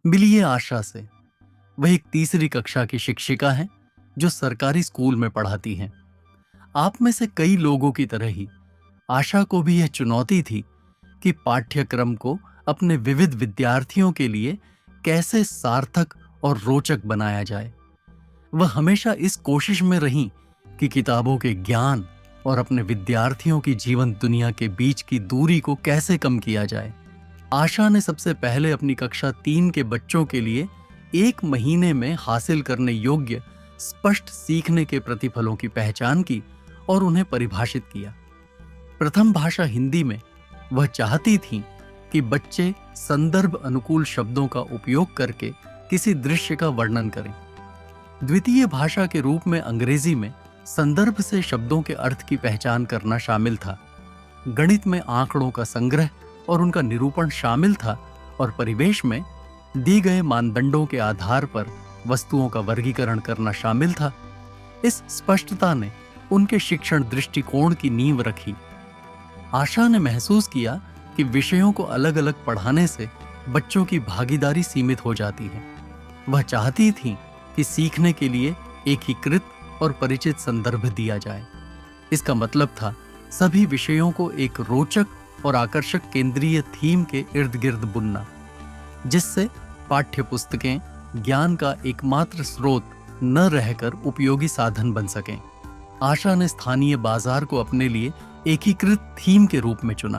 मिलिए आशा से। वह एक तीसरी कक्षा की शिक्षिका हैं जो सरकारी स्कूल में पढ़ाती हैं। आप में से कई लोगों की तरह ही आशा को भी यह चुनौती थी कि पाठ्यक्रम को अपने विविध विद्यार्थियों के लिए कैसे सार्थक और रोचक बनाया जाए। वह हमेशा इस कोशिश में रहीं कि किताबों के ज्ञान और अपने विद्यार्थियों की जीवन दुनिया के बीच की दूरी को कैसे कम किया जाए। आशा ने सबसे पहले अपनी कक्षा 3 के बच्चों के लिए 1 महीने में हासिल करने योग्य स्पष्ट सीखने के प्रतिफलों की पहचान की और उन्हें परिभाषित किया। प्रथम भाषा हिंदी में वह चाहती थीं कि बच्चे संदर्भ अनुकूल शब्दों का उपयोग करके किसी दृश्य का वर्णन करें। द्वितीय भाषा के रूप में अंग्रेजी में संदर्भ से शब्दों के अर्थ की पहचान करना शामिल था। गणित में आंकड़ों का संग्रह और उनका निरूपण शामिल था और परिवेश में दी गए मानदंडों के आधार पर वस्तुओं का वर्गीकरण करना शामिल था। इस स्पष्टता ने उनके शिक्षण दृष्टिकोण की नींव रखी। आशा ने महसूस किया कि विषयों को अलग अलग पढ़ाने से बच्चों की भागीदारी सीमित हो जाती है। वह चाहती थीं कि सीखने के लिए एकीकृत और परिचित संदर्भ दिया जाए। इसका मतलब था सभी विषयों को एक रोचक और आकर्षक केंद्रीय थीम के इर्द गिर्द बुनना, जिससे पाठ्य पुस्तकें ज्ञान का एकमात्र स्रोत न रहकर उपयोगी साधन बन सकें। आशा ने स्थानीय बाजार को अपने लिए एकीकृत थीम के रूप में चुना।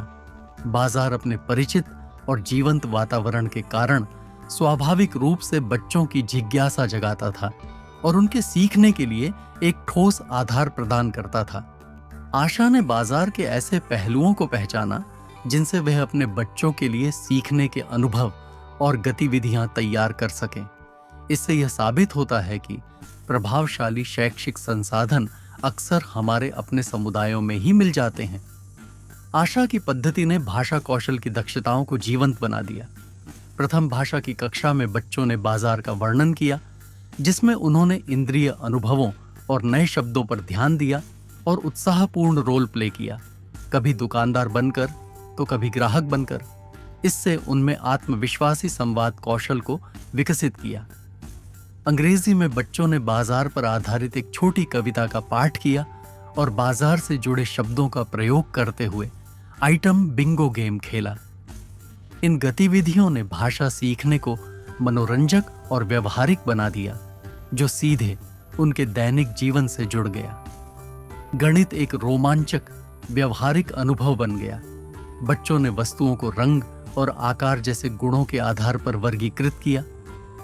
बाजार अपने परिचित और जीवंत वातावरण के कारण स्वाभाविक रूप से बच्चों की जिज्ञासा जगाता था और उनके सीखने के लिए एक ठोस आधार प्रदान करता था। आशा ने बाजार के ऐसे पहलुओं को पहचाना जिनसे वह अपने बच्चों के लिए सीखने के अनुभव और गतिविधियां तैयार कर सकें। इससे यह साबित होता है कि प्रभावशाली शैक्षिक संसाधन अक्सर हमारे अपने समुदायों में ही मिल जाते हैं। आशा की पद्धति ने भाषा कौशल की दक्षताओं को जीवंत बना दिया। प्रथम भाषा की कक्षा में बच्चों ने बाजार का वर्णन किया, जिसमें उन्होंने इंद्रिय अनुभवों और नए शब्दों पर ध्यान दिया और उत्साहपूर्ण रोल प्ले किया, कभी दुकानदार बनकर तो कभी ग्राहक बनकर। इससे उनमें आत्मविश्वासी संवाद कौशल को विकसित किया। अंग्रेजी में बच्चों ने बाजार पर आधारित एक छोटी कविता का पाठ किया और बाजार से जुड़े शब्दों का प्रयोग करते हुए आइटम बिंगो गेम खेला। इन गतिविधियों ने भाषा सीखने को मनोरंजक और व्यवहारिक बना दिया, जो सीधे उनके दैनिक जीवन से जुड़ गया। गणित एक रोमांचक व्यवहारिक अनुभव बन गया। बच्चों ने वस्तुओं को रंग और आकार जैसे गुणों के आधार पर वर्गीकृत किया,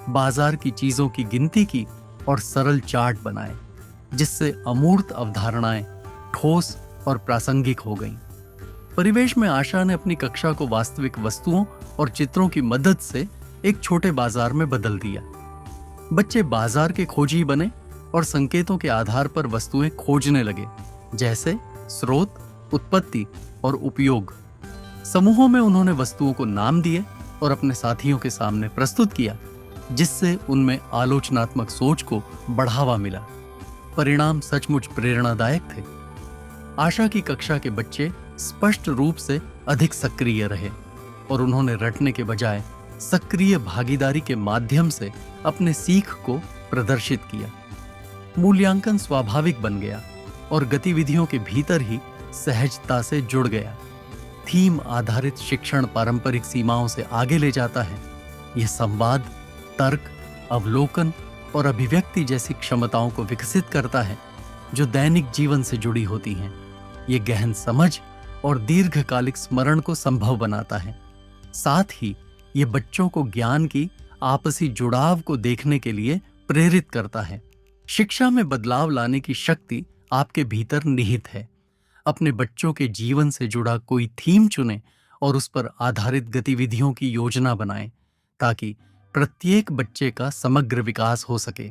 बाजार की चीजों की गिनती की और सरल चार्ट बनाए, जिससे अमूर्त अवधारणाएं ठोस और प्रासंगिक हो गईं। परिवेश में आशा ने अपनी कक्षा को वास्तविक वस्तुओं और चित्रों की मदद से एक छोटे बाजार में बदल दिया। बच्चे बाजार के खोजी बने और संकेतों के आधार पर वस्तुएं खोजने लगे, जैसे स्रोत, उत्पत्ति और उपयोग। समूहों में उन्होंने वस्तुओं को नाम दिए और अपने साथियों के सामने प्रस्तुत किया, जिससे उनमें आलोचनात्मक सोच को बढ़ावा मिला। परिणाम सचमुच प्रेरणादायक थे। आशा की कक्षा के बच्चे स्पष्ट रूप से अधिक सक्रिय रहे और उन्होंने रटने के बजाय सक्रिय भागीदारी के माध्यम से अपने सीख को प्रदर्शित किया। मूल्यांकन स्वाभाविक बन गया और गतिविधियों के भीतर ही सहजता से जुड़ गया। थीम आधारित शिक्षण पारंपरिक सीमाओं से आगे ले जाता है। यह संवाद, तर्क, अवलोकन और अभिव्यक्ति जैसी क्षमताओं को विकसित करता है, जो दैनिक जीवन से जुड़ी होती हैं। ये गहन समझ और दीर्घकालिक स्मरण को संभव बनाता है। साथ ही ये बच्चों को ज्ञान की आपसी जुड़ाव को देखने के लिए प्रेरित करता है। शिक्षा में बदलाव लाने की शक्ति आपके भीतर निहित है। अपने बच्चों के जीवन से जुड़ा कोई थीम चुनें और उस पर आधारित गतिविधियों की योजना बनाएं, ताकि प्रत्येक बच्चे का समग्र विकास हो सके।